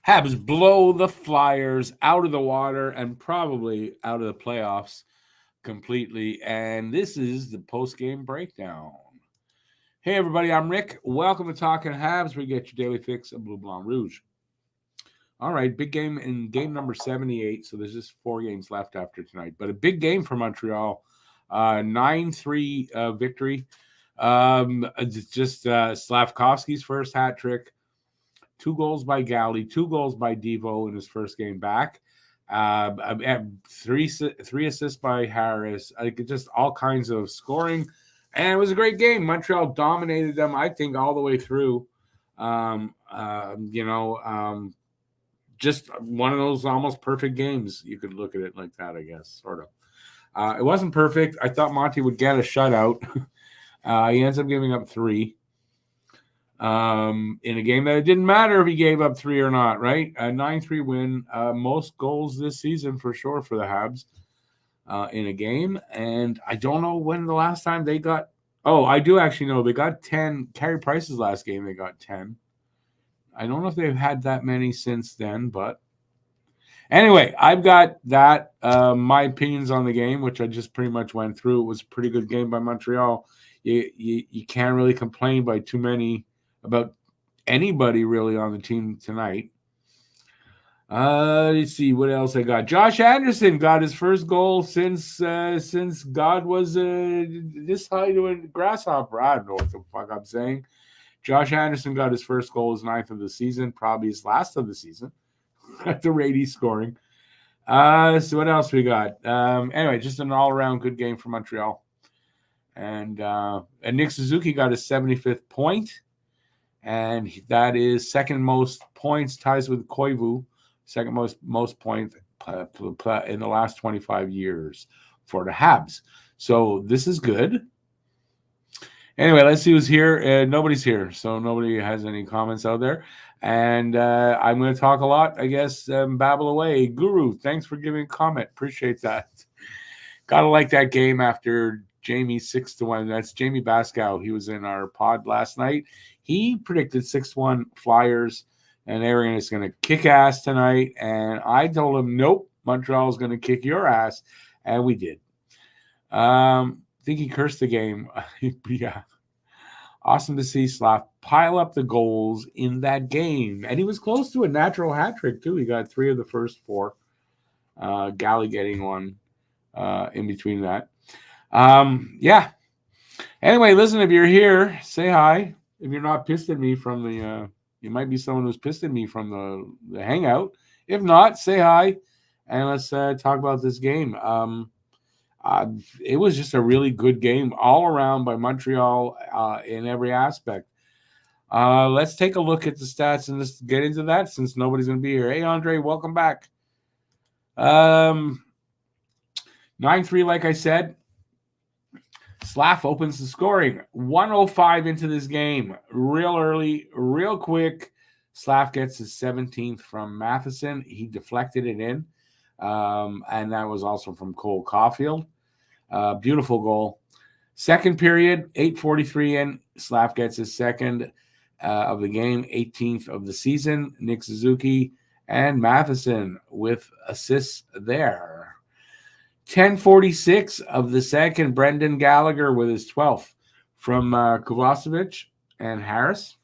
Habs blow the Flyers out of the water and probably out of the playoffs completely. And this is the post-game breakdown. Hey, everybody, I'm Rick. Welcome to Talking Habs. We get your daily fix of Blue Blanc Rouge. All right, big game in game number 78. So there's just 4 games left after tonight. But a big game for Montreal. 9-3 victory. Just Slavkovsky's first hat trick. 2 goals by Galley, 2 goals by Devo in his first game back. Three assists by Harris. Just all kinds of scoring. And it was a great game. Montreal dominated them, I think, all the way through. Just one of those almost perfect games. You could look at it like that, I guess, sort of. It wasn't perfect. I thought Monty would get a shutout. He ends up giving up 3. In a game that it didn't matter if he gave up 3 or not, right? A 9-3 win, most goals this season for sure for the Habs in a game. And I don't know when the last time they got. Oh, I do actually know they got 10. Carey Price's last game, they got 10. I don't know if they've had that many since then, but anyway, I've got that. My opinions on the game, which I just pretty much went through. It was a pretty good game by Montreal. You can't really complain by too many about anybody really on the team tonight. Let's see what else I got. Josh Anderson got his first goal since God was this high to a grasshopper. I don't know what the fuck I'm saying. Josh Anderson got his first goal, his 9th of the season, probably his last of the season at the rate he's scoring. So what else we got? Anyway, just an all-around good game for Montreal. And Nick Suzuki got his 75th point. And that is second most points, ties with Koivu, second most points in the last 25 years for the Habs. So this is good. Anyway, let's see who's here. Nobody's here, so nobody has any comments out there. And I'm going to talk a lot, I guess, babble away. Guru, thanks for giving a comment. Appreciate that. Got to like that game after Jamie 6-1. That's Jamie Bascow. He was in our pod last night. He predicted 6-1 Flyers, and they were going to kick ass tonight. And I told him, nope, Montreal is going to kick your ass. And we did. I think he cursed the game. Yeah. Awesome to see Slav pile up the goals in that game. And he was close to a natural hat trick, too. He got 3 of the first 4. Galley getting 1 in between that. Yeah. Anyway, listen, if you're here, say hi. If you're not pissed at me from the, you might be someone who's pissed at me from the hangout. If not, say hi, and let's talk about this game. It was just a really good game all around by Montreal in every aspect. Let's take a look at the stats and let's get into that since nobody's going to be here. Hey, Andre, welcome back. 9-3, like I said. Slav opens the scoring. 1:05 into this game. Real early, real quick. Slav gets his 17th from Matheson. He deflected it in. And that was also from Cole Caulfield. Beautiful goal. Second period, 8:43 in. Slav gets his second of the game, 18th of the season. Nick Suzuki and Matheson with assists there. 10:46 of the second, Brendan Gallagher with his 12th from Kovacevic and Harris.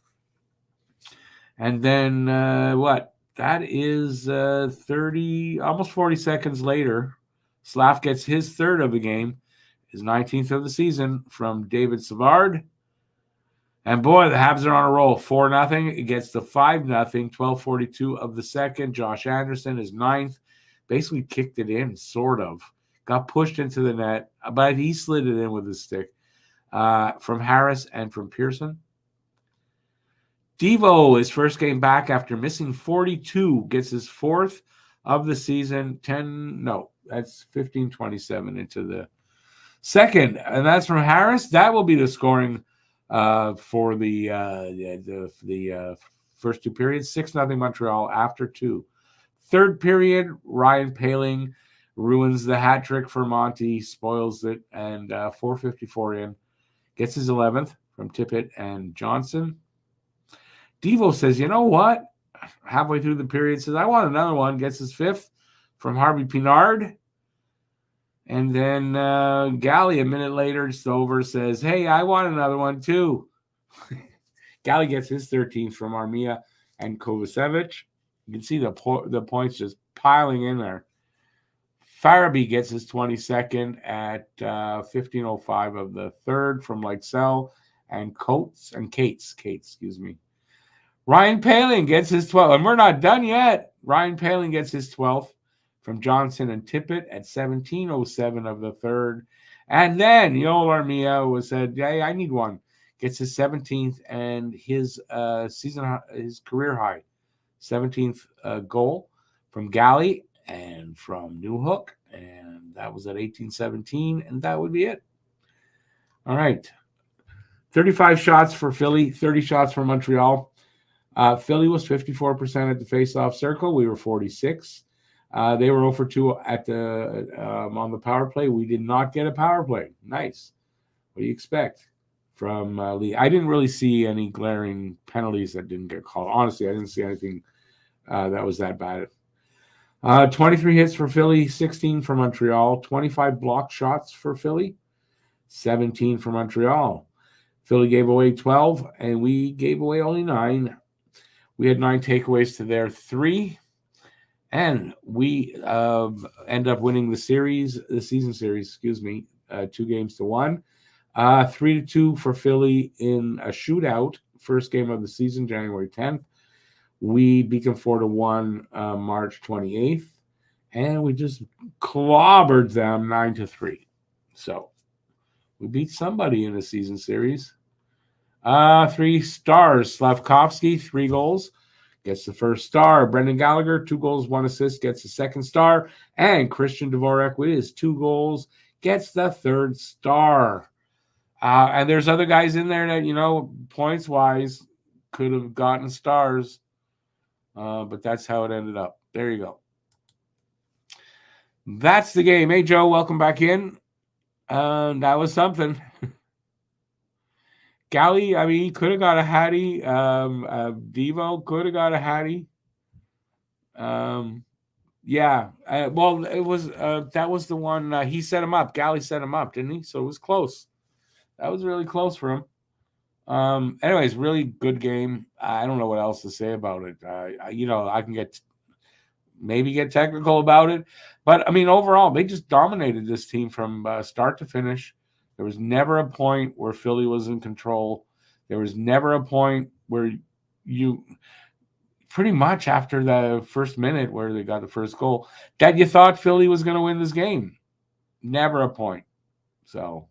And then that is 30, almost 40 seconds later, Slav gets his 3rd of the game, his 19th of the season from David Savard. And boy, the Habs are on a roll. 4-0. It gets to 5-0. 12:42 of the second. Josh Anderson is 9th. Basically kicked it in, sort of. Got pushed into the net, but he slid it in with his stick from Harris and from Pearson. Devo, his first game back after missing 42, gets his 4th of the season. That's 15:27 into the second, and that's from Harris. That will be the scoring for the first 2 periods. 6-0 Montreal after 2. Third period, Ryan Poehling ruins the hat trick for Monty, spoils it, and 4:54 in, gets his 11th from Tippett and Johnson. Devo says, you know what? halfway through the period says, I want another one. Gets his 5th from Harvey Pinard. And then Galley, a minute later, it's over, says, hey, I want another one too. Galley gets his 13th from Armia and Kovacevic. You can see the points just piling in there. Farabee gets his 22nd at 15:05 of the third from Lightsell and Cates, excuse me. Ryan Poehling gets his 12th, and we're not done yet. Ryan Poehling gets his 12th from Johnson and Tippett at 17:07 of the third. And then Yoel Armia said, hey, I need one. Gets his 17th and his career high 17th goal from Galley and from Newhook. And that was at 18:17, and that would be it. All right. 35 shots for Philly, 30 shots for Montreal. Philly was 54% at the face-off circle. We were 46. They were 0 for 2 at on the power play. We did not get a power play. Nice. What do you expect from Lee? I didn't really see any glaring penalties that didn't get called. Honestly, I didn't see anything that was that bad. 23 hits for Philly, 16 for Montreal. 25 blocked shots for Philly, 17 for Montreal. Philly gave away 12, and we gave away only 9. We had 9 takeaways to their 3, and we end up winning the season series, 2-1. 3-2 for Philly in a shootout, first game of the season, January 10th. We beat them 4-1 March 28th, and we just clobbered them 9-3. So we beat somebody in the season series. 3 stars. Slavkovsky, 3 goals, gets the first star. Brendan Gallagher, 2 goals, 1 assist, gets the second star. And Christian Dvorak with his 2 goals gets the third star. And there's other guys in there that, points-wise, could have gotten stars. But that's how it ended up. There you go. That's the game. Hey, Joe, welcome back in. That was something. Galley, he could have got a hattie. Devo could have got a hattie. Yeah. Well, it was that was the one he set him up. Galley set him up, didn't he? So it was close. That was really close for him. Anyways, really good game. I don't know what else to say about it. I can get technical about it, but overall, they just dominated this team from start to finish. There was never a point where Philly was in control. There was never a point where you pretty much after the first minute where they got the first goal that you thought Philly was going to win this game. Never a point. So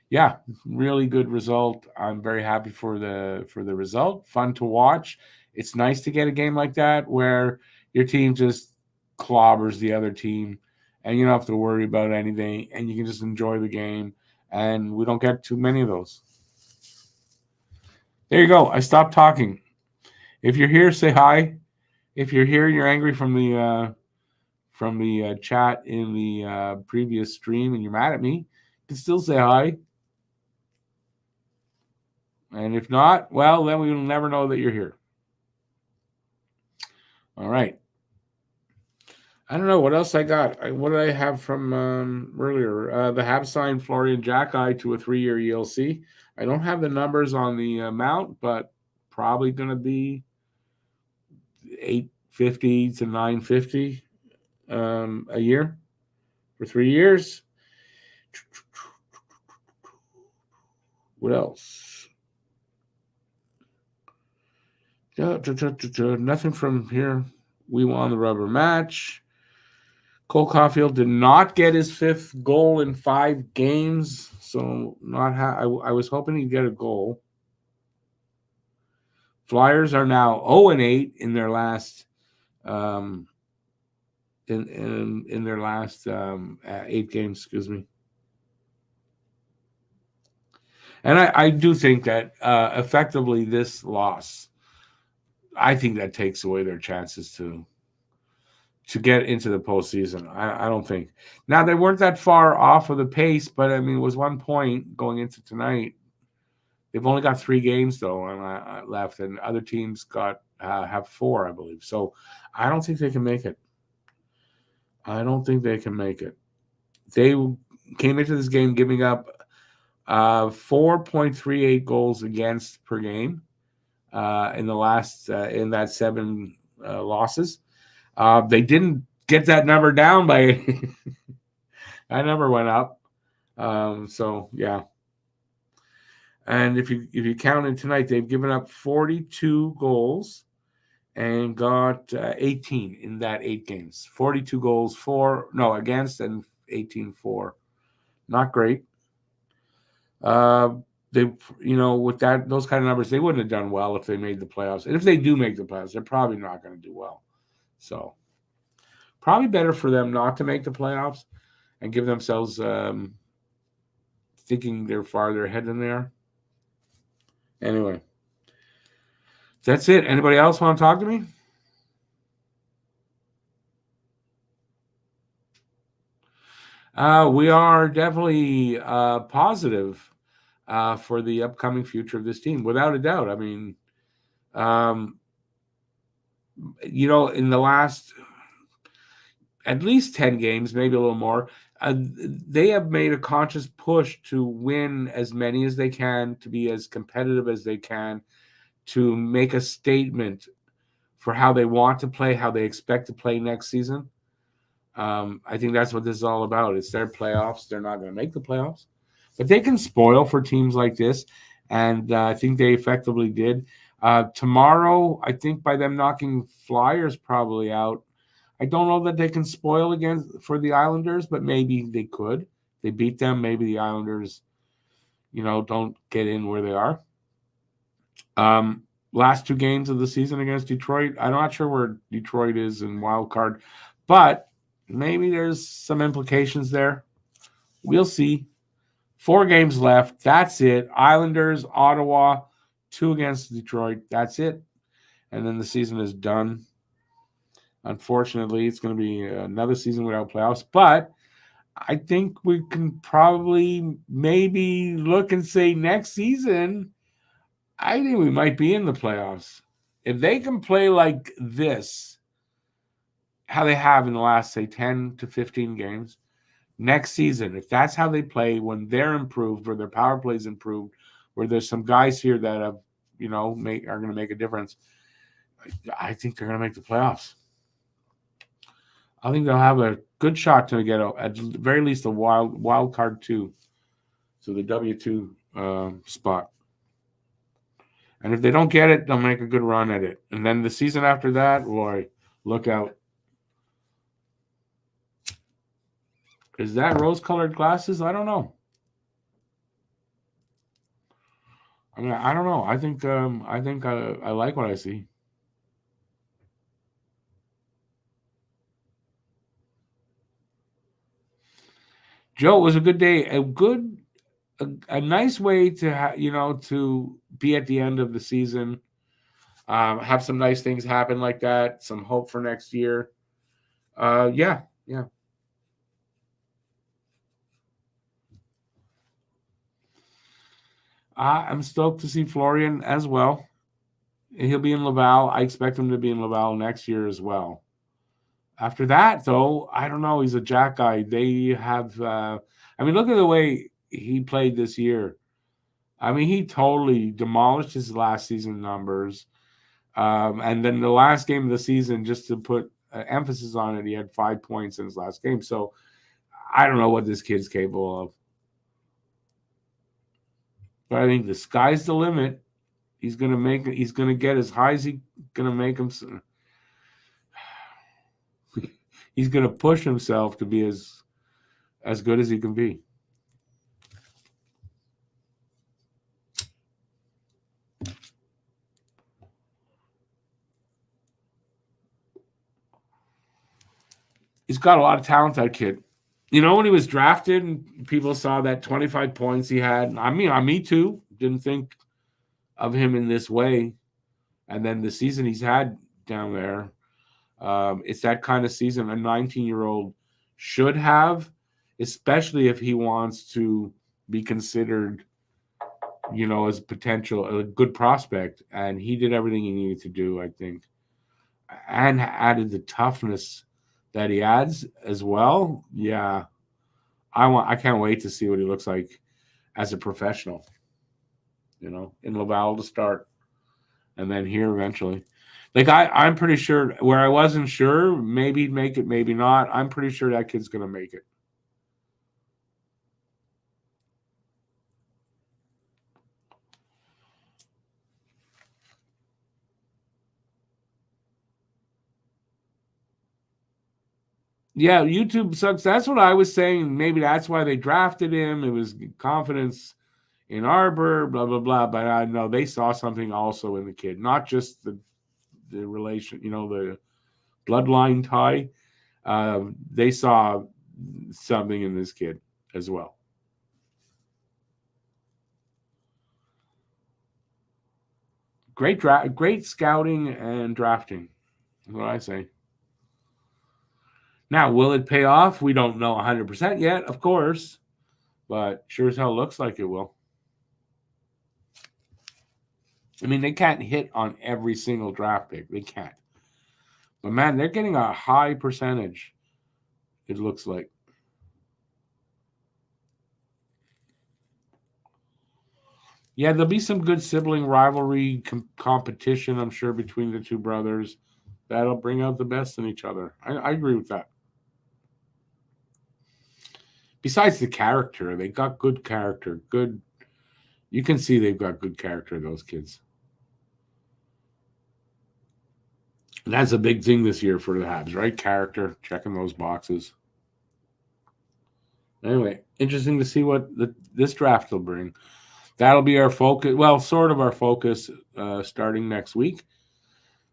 yeah, really good result. I'm very happy for the result. Fun to watch. It's nice to get a game like that where your team just clobbers the other team and you don't have to worry about anything and you can just enjoy the game. And we don't get too many of those. There you go. I stopped talking. If you're here, say hi. If you're here and you're angry from the chat in the previous stream and you're mad at me, you can still say hi. And if not, well, then we will never know that you're here. All right. I don't know what else I got. What did I have from earlier? The Habs signed Florian Jacki to a 3-year ELC. I don't have the numbers on the amount, but probably going to be $850 to $950 a year for 3 years. What else? Nothing from here. We won the rubber match. Cole Caulfield did not get his 5th goal in 5 games, so I was hoping he'd get a goal. Flyers are now 0-8 in their last in their last 8 games. Excuse me. And I do think that effectively this loss, I think that takes away their chances to get into the postseason. I don't think. Now, they weren't that far off of the pace, but it was 1 point going into tonight. They've only got 3 games, though, left, and other teams have 4, I believe. So I don't think they can make it. They came into this game giving up 4.38 goals against per game in the last in that 7 losses. They didn't get that number down by that number went up. So yeah. And if you count in tonight, they've given up 42 goals and got 18 in that 8 games. 42 goals against and 18 for. Not great. They, with those kind of numbers, they wouldn't have done well if they made the playoffs. And if they do make the playoffs, they're probably not going to do well. So probably better for them not to make the playoffs and give themselves thinking they're farther ahead than they are. Anyway, that's it. Anybody else want to talk to me? We are definitely positive for the upcoming future of this team, without a doubt. I mean, in the last at least 10 games, maybe a little more, they have made a conscious push to win as many as they can, to be as competitive as they can, to make a statement for how they want to play, how they expect to play next season. I think that's what this is all about. It's their playoffs. They're not going to make the playoffs, but they can spoil for teams like this, and I think they effectively did. Tomorrow, I think by them knocking Flyers probably out, I don't know that they can spoil again for the Islanders, but maybe they could. They beat them. Maybe the Islanders, don't get in where they are. Last 2 games of the season against Detroit, I'm not sure where Detroit is in wild card, but maybe there's some implications there. We'll see. 4 games left. That's it. Islanders, Ottawa, 2 against Detroit. That's it. And then the season is done. Unfortunately, it's going to be another season without playoffs. But I think we can probably maybe look and say next season, I think we might be in the playoffs. If they can play like this, how they have in the last, say, 10 to 15 games, next season, if that's how they play, when they're improved, where their power play is improved, where there's some guys here that have, are going to make a difference, I think they're going to make the playoffs. I think they'll have a good shot to get at the very least a wild card 2, so the W2 spot. And if they don't get it, they'll make a good run at it. And then the season after that, boy, look out. Is that rose-colored glasses? I don't know. I mean, I don't know. I think I like what I see. Joe, it was a good day. A nice way to to be at the end of the season. Have some nice things happen like that. Some hope for next year. Yeah. I'm stoked to see Florian as well. He'll be in Laval. I expect him to be in Laval next year as well. After that, though, I don't know. He's a Jack guy. They have, look at the way he played this year. I mean, he totally demolished his last season numbers. And then the last game of the season, just to put emphasis on it, he had 5 points in his last game. So I don't know what this kid's capable of. But I think the sky's the limit. He's going to get as high as he's going to make him. He's going to push himself to be as good as he can be. He's got a lot of talent, that kid. When he was drafted and people saw that 25 points he had, me too, didn't think of him in this way. And then the season he's had down there, it's that kind of season a 19-year-old should have, especially if he wants to be considered, as potential, a good prospect, and he did everything he needed to do, I think, and added the toughness that he adds as well. Yeah, I can't wait to see what he looks like as a professional. In Laval to start, and then here eventually. Like I'm pretty sure where I wasn't sure, maybe he'd make it, maybe not. I'm pretty sure that kid's gonna make it. Yeah, YouTube sucks. That's what I was saying. Maybe that's why they drafted him. It was confidence in Arbor, blah blah blah. But I know they saw something also in the kid, not just the relation, the bloodline tie. They saw something in this kid as well. Great scouting and drafting. That's what I say. Now, will it pay off? We don't know 100% yet, of course, but sure as hell looks like it will. I mean, they can't hit on every single draft pick. They can't. But, man, they're getting a high percentage, it looks like. Yeah, there'll be some good sibling rivalry competition, I'm sure, between the two brothers. That'll bring out the best in each other. I agree with that. Besides the character, they got good character. Good. You can see they've got good character, those kids. And that's a big thing this year for the Habs, right? Character, checking those boxes. Anyway, interesting to see what this draft will bring. That'll be our focus. Well, sort of our focus starting next week.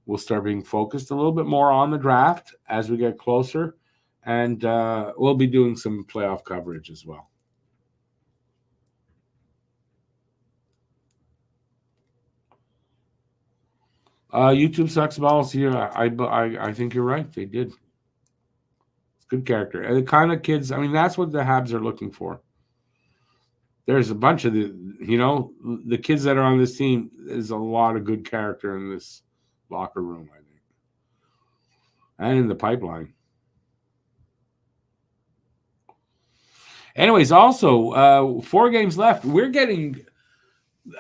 We'll start being focused a little bit more on the draft as we get closer. And we'll be doing some playoff coverage as well. YouTube sucks balls here. I think you're right. They did. It's good character. And the kind of kids, I mean, that's what the Habs are looking for. There's a bunch of the kids that are on this team. There's a lot of good character in this locker room, I think, and in the pipeline. Anyways, also 4 games left. We're getting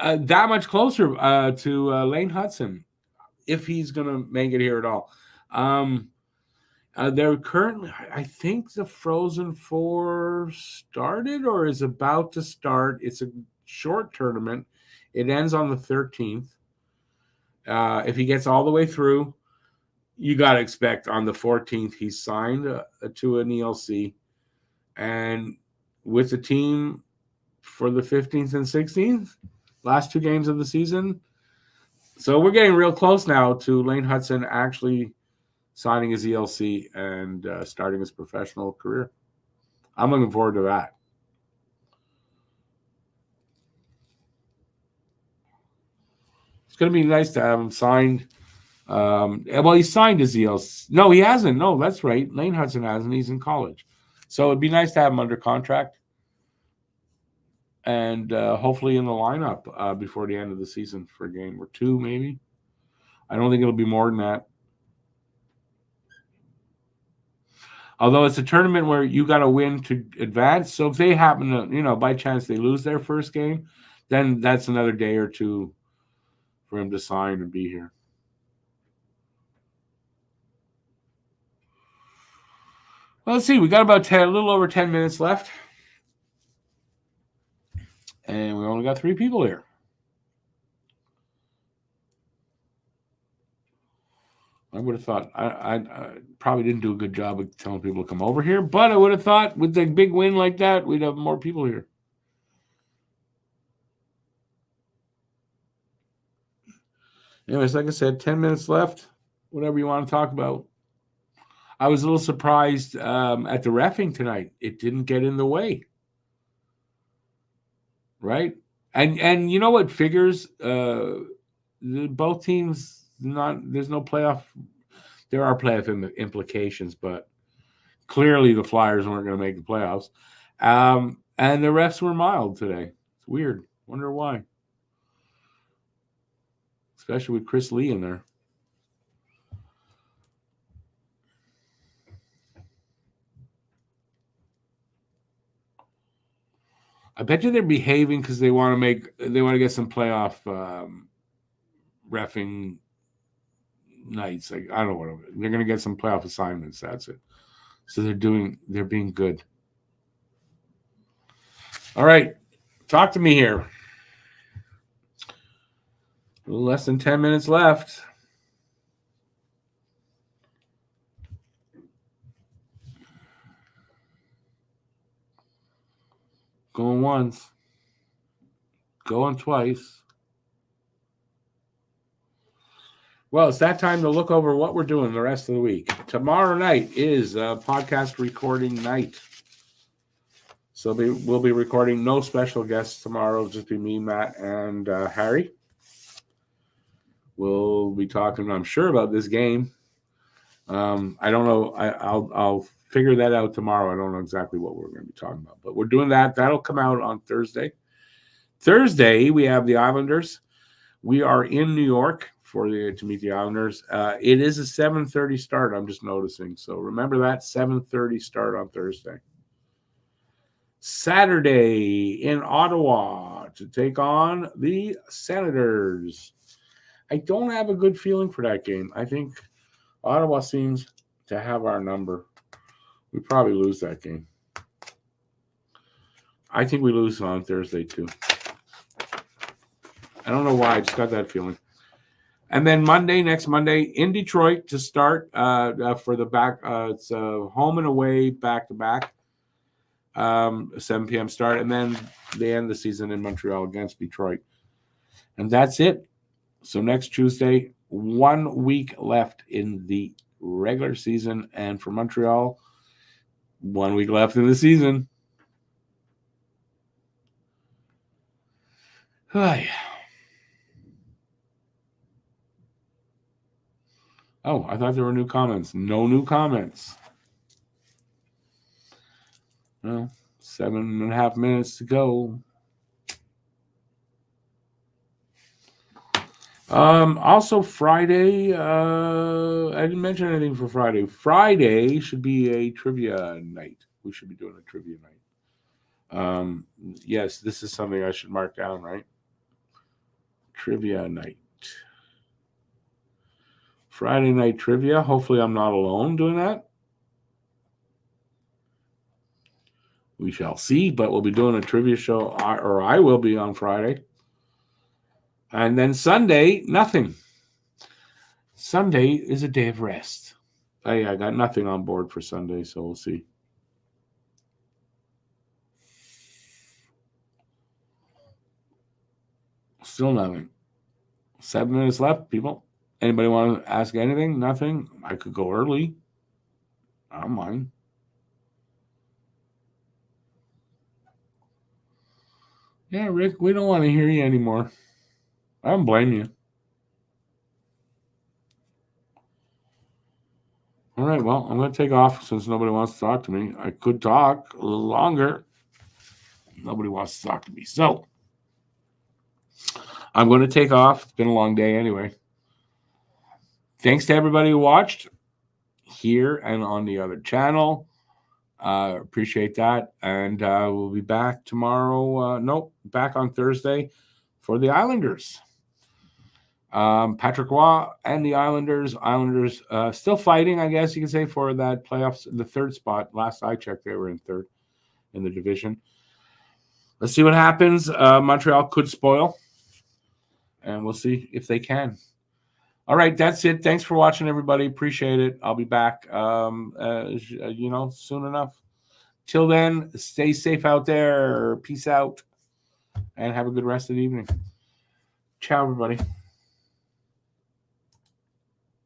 that much closer to Lane Hudson, if he's going to make it here at all. They're currently, I think the Frozen Four started or is about to start. It's a short tournament. It ends on the 13th. If he gets all the way through, you got to expect on the 14th he's signed to an ELC. And with the team for the 15th and 16th, last 2 games of the season. So we're getting real close now to Lane Hudson actually signing his ELC and starting his professional career. I'm looking forward to that. It's going to be nice to have him signed. Well, he signed his ELC. No, he hasn't. No, that's right. Lane Hudson hasn't. He's in college. So it'd be nice to have him under contract and hopefully in the lineup before the end of the season for a game or 2, maybe. I don't think it'll be more than that. Although it's a tournament where you got to win to advance. So if they happen to, by chance they lose their first game, then that's another day or 2 for him to sign and be here. Well, let's see. We got about a little over 10 minutes left. And we only got 3 people here. I would have thought I probably didn't do a good job of telling people to come over here, but I would have thought with a big win like that, we'd have more people here. Anyways, like I said, 10 minutes left. Whatever you want to talk about. I was a little surprised at the reffing tonight. It didn't get in the way. Right? And you know what figures? Both teams, there's no playoff. There are playoff implications, but clearly the Flyers weren't going to make the playoffs. And the refs were mild today. It's weird. Wonder why. especially with Chris Lee in there. I bet you they're behaving because they want to get some playoff reffing nights. Like, I don't know what they're going to get some playoff assignments. That's it. So they're being good. All right, talk to me here. A little less than 10 minutes left. Going once. Going twice. Well, it's that time to look over what we're doing the rest of the week. Tomorrow night is podcast recording night. So we'll be recording no special guests tomorrow. It'll just be me, Matt, and Harry. We'll be talking, I'm sure, about this game. I don't know. I'll figure that out tomorrow. I don't know exactly what we're going to be talking about. But we're doing that. That'll come out on Thursday. Thursday, we have the Islanders. We are in New York to meet the Islanders. It is a 7:30 start, I'm just noticing. So remember that, 7:30 start on Thursday. Saturday in Ottawa to take on the Senators. I don't have a good feeling for that game. I think Ottawa seems to have our number. We probably lose that game. I think we lose on Thursday too. I don't know why. I just got that feeling. And then next Monday, in Detroit to start for the back. It's home and away back-to-back. 7 p.m. start. And then they end the season in Montreal against Detroit. And that's it. So next Tuesday, 1 week left in the regular season. And for Montreal, 1 week left in the season. Hi. Oh, I thought there were new comments. No new comments. Well, 7.5 minutes to go. Also Friday, I didn't mention anything for Friday. Friday should be a trivia night. We should be doing a trivia night. Yes, this is something I should mark down, right? Trivia night. Friday night trivia. Hopefully I'm not alone doing that. We shall see, but we'll be doing a trivia show, or I will be on Friday. And then Sunday, nothing. Sunday is a day of rest. I got nothing on board for Sunday, so we'll see. Still nothing. 7 minutes left, people. Anybody want to ask anything? Nothing? I could go early. I don't mind. Yeah, Rick, we don't want to hear you anymore. I don't blame you. All right, well, I'm going to take off since nobody wants to talk to me. I could talk a little longer. Nobody wants to talk to me. So I'm going to take off. It's been a long day anyway. Thanks to everybody who watched here and on the other channel. Appreciate that. And we'll be back tomorrow. Back on Thursday for the Islanders. Patrick Roy and the Islanders. Islanders still fighting, I guess you can say, for that playoffs, the third spot. Last I checked, they were in third in the division. Let's see what happens. Montreal could spoil. And we'll see if they can. All right, that's it. Thanks for watching, everybody. Appreciate it. I'll be back, soon enough. Till then, stay safe out there. Peace out. And have a good rest of the evening. Ciao, everybody.